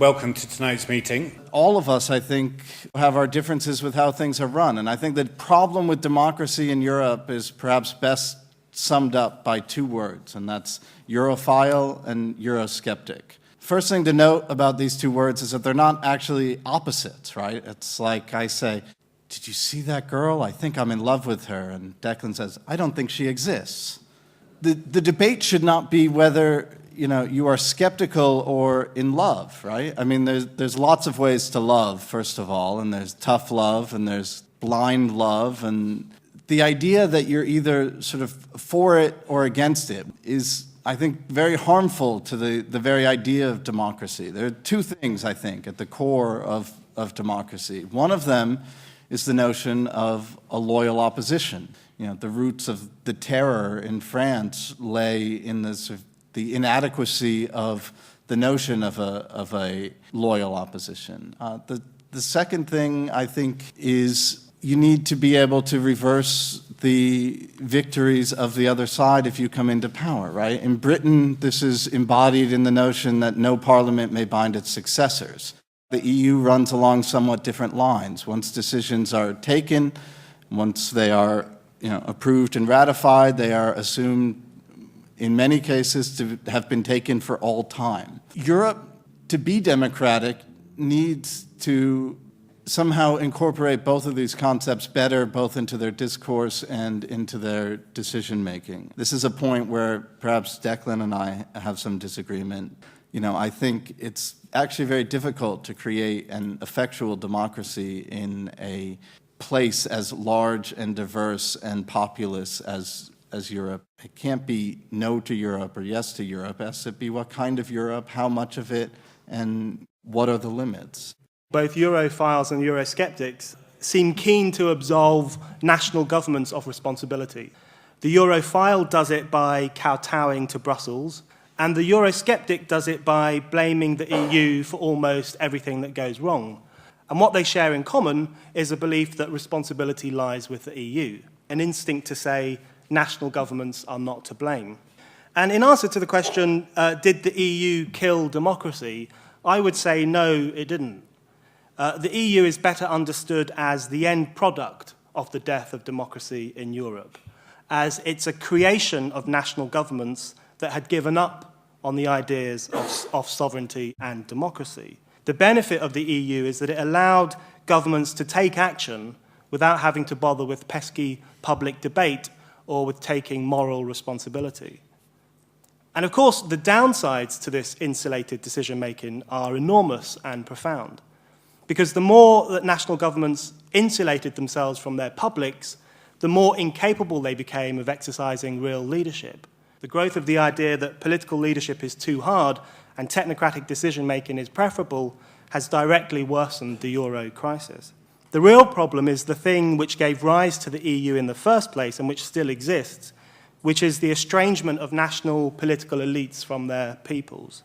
Welcome to tonight's meeting. All of us, I think, have our differences with how things are run. And I think the problem with democracy in Europe is perhaps best summed up by two words, and that's Europhile and Eurosceptic. First thing to note about these two words is that they're not actually opposites, right? It's like I say, did you see that girl? I think I'm in love with her. And Declan says, I don't think she exists. The debate should not be whether you are skeptical or in love, right? I mean, there's lots of ways to love, first of all, and there's tough love and there's blind love, and the idea that you're either sort of for it or against it is, I think, very harmful to the very idea of democracy. There are two things, I think, at the core of democracy. One of them is the notion of a loyal opposition. The roots of the terror in France lay in the inadequacy of the notion of a loyal opposition. The second thing, I think, is you need to be able to reverse the victories of the other side if you come into power, right? In Britain, this is embodied in the notion that no parliament may bind its successors. The EU runs along somewhat different lines. Once decisions are taken, once they are approved and ratified, they are assumed in many cases to have been taken for all time. Europe, to be democratic, needs to somehow incorporate both of these concepts better, both into their discourse and into their decision-making. This is a point where perhaps Declan and I have some disagreement. I think it's actually very difficult to create an effectual democracy in a place as large and diverse and populous as Europe. It can't be no to Europe or yes to Europe. It has to be what kind of Europe, how much of it, and what are the limits. Both Europhiles and Eurosceptics seem keen to absolve national governments of responsibility. The Europhile does it by kowtowing to Brussels, and the Eurosceptic does it by blaming the EU for almost everything that goes wrong. And what they share in common is a belief that responsibility lies with the EU, an instinct to say national governments are not to blame. And in answer to the question, did the EU kill democracy, I would say no, it didn't. The EU is better understood as the end product of the death of democracy in Europe, as it's a creation of national governments that had given up on the ideas of sovereignty and democracy. The benefit of the EU is that it allowed governments to take action without having to bother with pesky public debate or with taking moral responsibility. And of course, the downsides to this insulated decision-making are enormous and profound. Because the more that national governments insulated themselves from their publics, the more incapable they became of exercising real leadership. The growth of the idea that political leadership is too hard and technocratic decision-making is preferable has directly worsened the euro crisis. The real problem is the thing which gave rise to the EU in the first place and which still exists, which is the estrangement of national political elites from their peoples.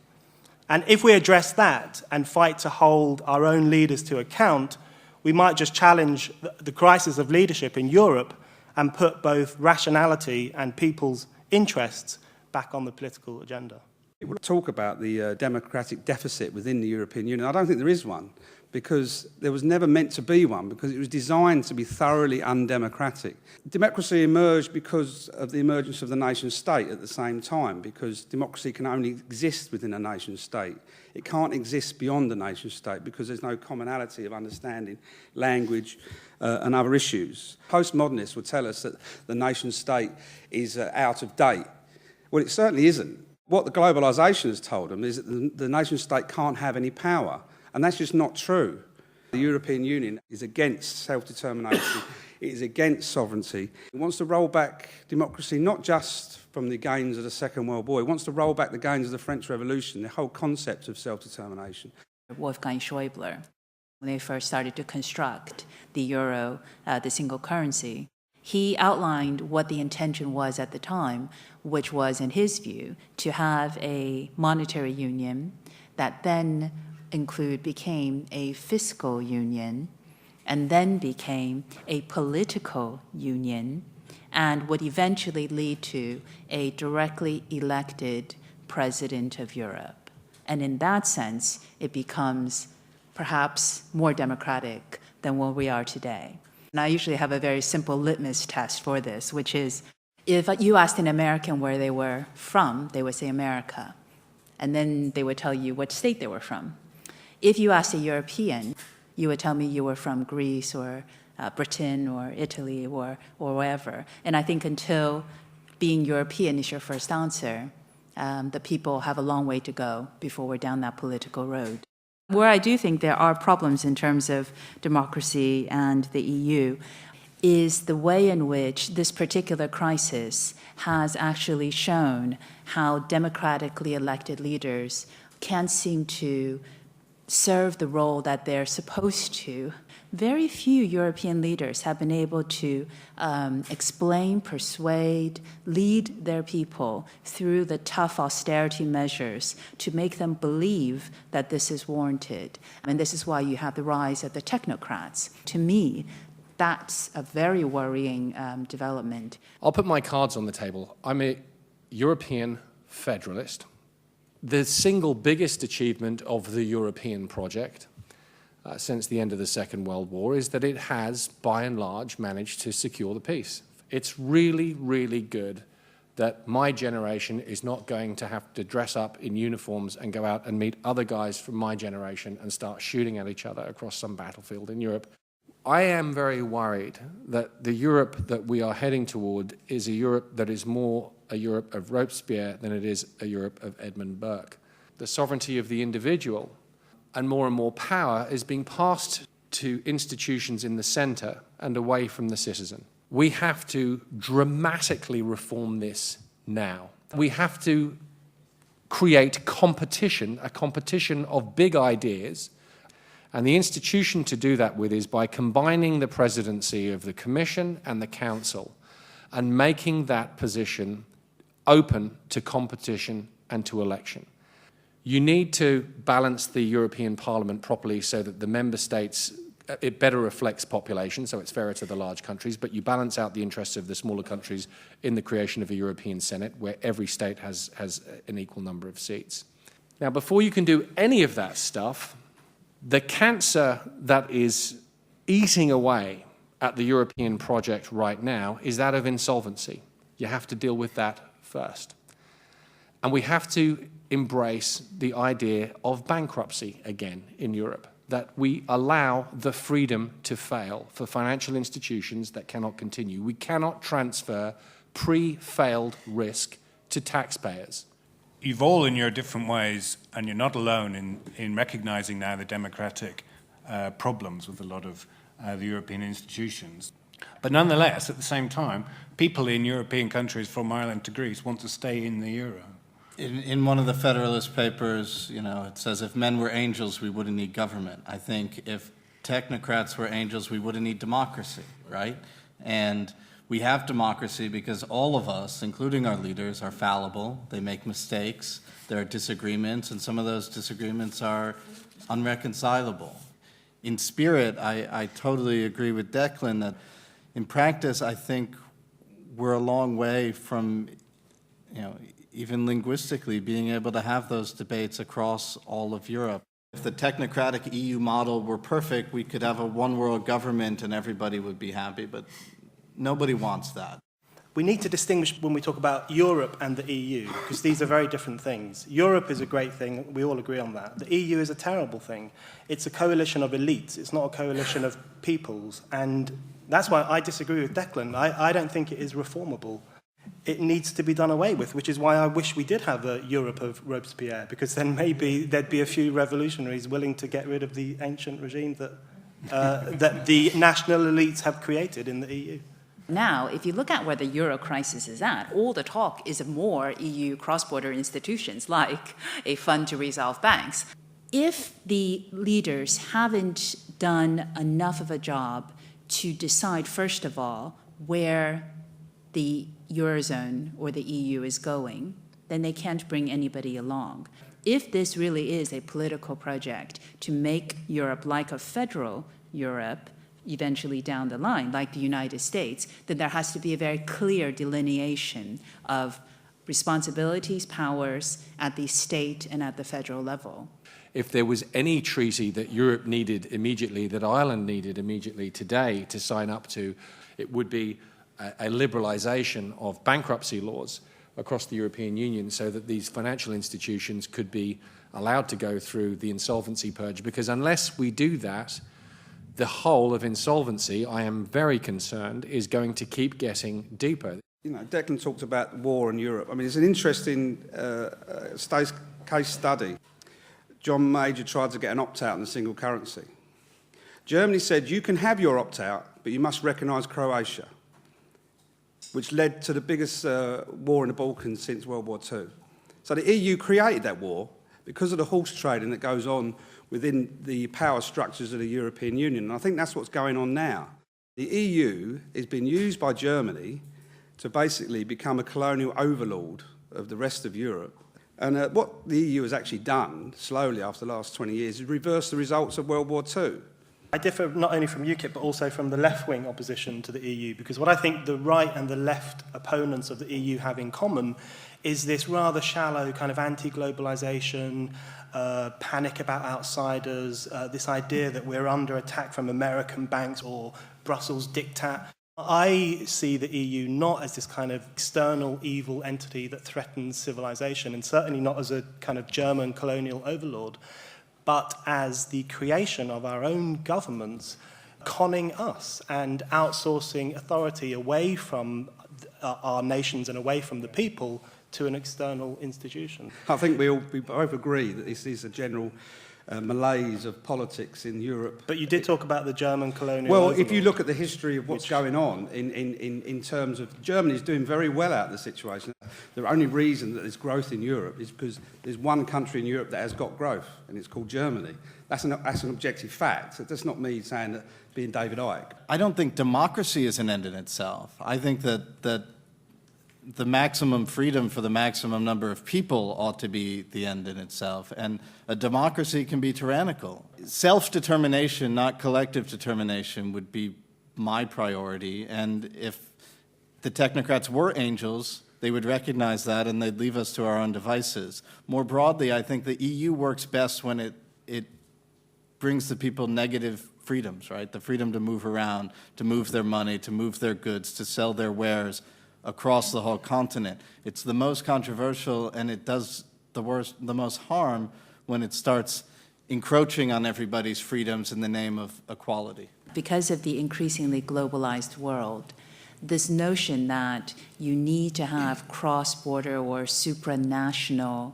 And if we address that and fight to hold our own leaders to account, we might just challenge the crisis of leadership in Europe and put both rationality and people's interests back on the political agenda. People talk about the democratic deficit within the European Union. I don't think there is one, because there was never meant to be one, because it was designed to be thoroughly undemocratic. Democracy emerged because of the emergence of the nation state at the same time, because democracy can only exist within a nation state. It can't exist beyond the nation state because there's no commonality of understanding, language, and other issues. Postmodernists would tell us that the nation state is out of date. Well, it certainly isn't. What the globalisation has told them is that the nation state can't have any power. And that's just not true. The European Union is against self-determination. It is against sovereignty. It wants to roll back democracy, not just from the gains of the Second World War. It wants to roll back the gains of the French Revolution, the whole concept of self-determination. Wolfgang Schäuble, when they first started to construct the euro, the single currency, he outlined what the intention was at the time, which was, in his view, to have a monetary union that then became a fiscal union, and then became a political union, and would eventually lead to a directly elected president of Europe. And in that sense, it becomes perhaps more democratic than where we are today. And I usually have a very simple litmus test for this, which is if you asked an American where they were from, they would say America. And then they would tell you what state they were from. If you asked a European, you would tell me you were from Greece or Britain or Italy or wherever. And I think until being European is your first answer, the people have a long way to go before we're down that political road. Where I do think there are problems in terms of democracy and the EU is the way in which this particular crisis has actually shown how democratically elected leaders can't seem to serve the role that they're supposed to. Very few European leaders have been able to explain, persuade, lead their people through the tough austerity measures to make them believe that this is warranted. And this is why you have the rise of the technocrats. To me, that's a very worrying development. I'll put my cards on the table. I'm a European federalist. The single biggest achievement of the European project since the end of the Second World War is that it has, by and large, managed to secure the peace. It's really, really good that my generation is not going to have to dress up in uniforms and go out and meet other guys from my generation and start shooting at each other across some battlefield in Europe. I am very worried that the Europe that we are heading toward is a Europe that is more a Europe of Robespierre than it is a Europe of Edmund Burke. The sovereignty of the individual and more power is being passed to institutions in the centre and away from the citizen. We have to dramatically reform this now. We have to create competition, a competition of big ideas. And the institution to do that with is by combining the presidency of the Commission and the Council and making that position open to competition and to election. You need to balance the European Parliament properly so that the member states, it better reflects population, so it's fairer to the large countries, but you balance out the interests of the smaller countries in the creation of a European Senate where every state has an equal number of seats. Now, before you can do any of that stuff, the cancer that is eating away at the European project right now is that of insolvency. You have to deal with that first. And we have to embrace the idea of bankruptcy again in Europe, that we allow the freedom to fail for financial institutions that cannot continue. We cannot transfer pre-failed risk to taxpayers. You've all, in your different ways, and you're not alone in recognising now the democratic problems with a lot of the European institutions. But nonetheless, at the same time, people in European countries from Ireland to Greece want to stay in the euro. In one of the Federalist Papers, it says if men were angels, we wouldn't need government. I think if technocrats were angels, we wouldn't need democracy, right? And we have democracy because all of us, including our leaders, are fallible. They make mistakes. There are disagreements, and some of those disagreements are unreconcilable. In spirit, I totally agree with Declan that in practice, I think we're a long way from, even linguistically, being able to have those debates across all of Europe. If the technocratic EU model were perfect, we could have a one-world government and everybody would be happy, but nobody wants that. We need to distinguish when we talk about Europe and the EU, because these are very different things. Europe is a great thing, we all agree on that. The EU is a terrible thing. It's a coalition of elites, it's not a coalition of peoples, and that's why I disagree with Declan. I don't think it is reformable. It needs to be done away with, which is why I wish we did have a Europe of Robespierre, because then maybe there'd be a few revolutionaries willing to get rid of the ancient regime that the national elites have created in the EU. Now, if you look at where the euro crisis is at, all the talk is of more EU cross-border institutions like a fund to resolve banks. If the leaders haven't done enough of a job to decide, first of all, where the Eurozone or the EU is going, then they can't bring anybody along. If this really is a political project to make Europe like a federal Europe, eventually down the line, like the United States, then there has to be a very clear delineation of responsibilities, powers at the state and at the federal level. If there was any treaty that Europe needed immediately, that Ireland needed immediately today to sign up to, it would be a liberalisation of bankruptcy laws across the European Union so that these financial institutions could be allowed to go through the insolvency purge. Because unless we do that, the whole of insolvency, I am very concerned, is going to keep getting deeper. You know, Declan talked about war in Europe. I mean, it's an interesting case study. John Major tried to get an opt-out in the single currency. Germany said, you can have your opt-out, but you must recognise Croatia, which led to the biggest war in the Balkans since World War II. So the EU created that war because of the horse trading that goes on within the power structures of the European Union. And I think that's what's going on now. The EU is being used by Germany to basically become a colonial overlord of the rest of Europe. And what the EU has actually done, slowly after the last 20 years, is reverse the results of World War II. I differ not only from UKIP, but also from the left-wing opposition to the EU, because what I think the right and the left opponents of the EU have in common is this rather shallow kind of anti-globalisation, panic about outsiders, this idea that we're under attack from American banks or Brussels diktat. I see the EU not as this kind of external evil entity that threatens civilization, and certainly not as a kind of German colonial overlord, but as the creation of our own governments conning us and outsourcing authority away from our nations and away from the people to an external institution. I think we both agree that this is a general malaise of politics in Europe. But you did talk about the German colonial Well, overlord. if you look at the history of what's going on in terms of Germany's doing very well out of the situation. The only reason that there's growth in Europe is because there's one country in Europe that has got growth, and it's called Germany. That's an objective fact. That's not me saying that being David Icke. I don't think democracy is an end in itself. I think that the maximum freedom for the maximum number of people ought to be the end in itself. And a democracy can be tyrannical. Self-determination, not collective determination, would be my priority. And if the technocrats were angels, they would recognize that and they'd leave us to our own devices. More broadly, I think the EU works best when it brings the people negative freedoms, right? The freedom to move around, to move their money, to move their goods, to sell their wares across the whole continent. It's the most controversial, and it does the most harm when it starts encroaching on everybody's freedoms in the name of equality. Because of the increasingly globalized world, this notion that you need to have cross-border or supranational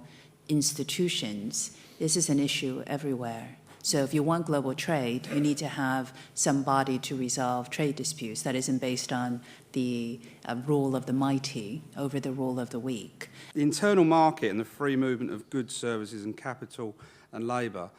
institutions, this is an issue everywhere. So if you want global trade, you need to have some body to resolve trade disputes that isn't based on the rule of the mighty over the rule of the weak. The internal market and the free movement of goods, services and capital and labour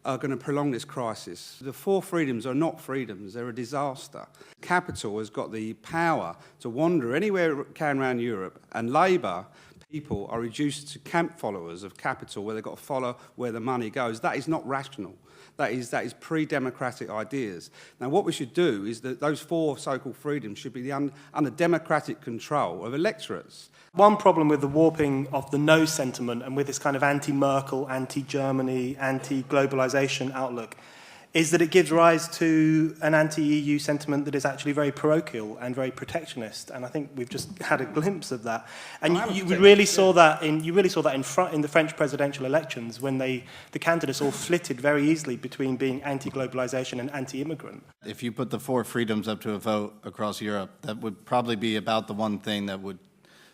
are going to prolong this crisis. The four freedoms are not freedoms, they're a disaster. Capital has got the power to wander anywhere it can around Europe, and labour, people, are reduced to camp followers of capital where they've got to follow where the money goes. That is not rational. That is pre-democratic ideas. Now, what we should do is that those four so-called freedoms should be under democratic control of electorates. One problem with the warping of the no sentiment and with this kind of anti-Merkel, anti-Germany, anti-globalisation outlook is that it gives rise to an anti-EU sentiment that is actually very parochial and very protectionist, and I think we've just had a glimpse of that. And you really saw that in the French presidential elections when the candidates all flitted very easily between being anti-globalisation and anti-immigrant. If you put the four freedoms up to a vote across Europe, that would probably be about the one thing that would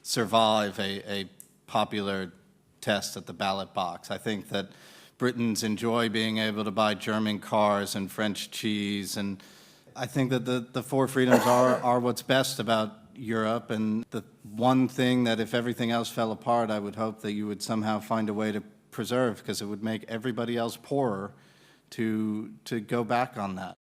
survive a popular test at the ballot box. I think that Britons enjoy being able to buy German cars and French cheese, and I think that the four freedoms are what's best about Europe, and the one thing that if everything else fell apart, I would hope that you would somehow find a way to preserve, because it would make everybody else poorer to go back on that.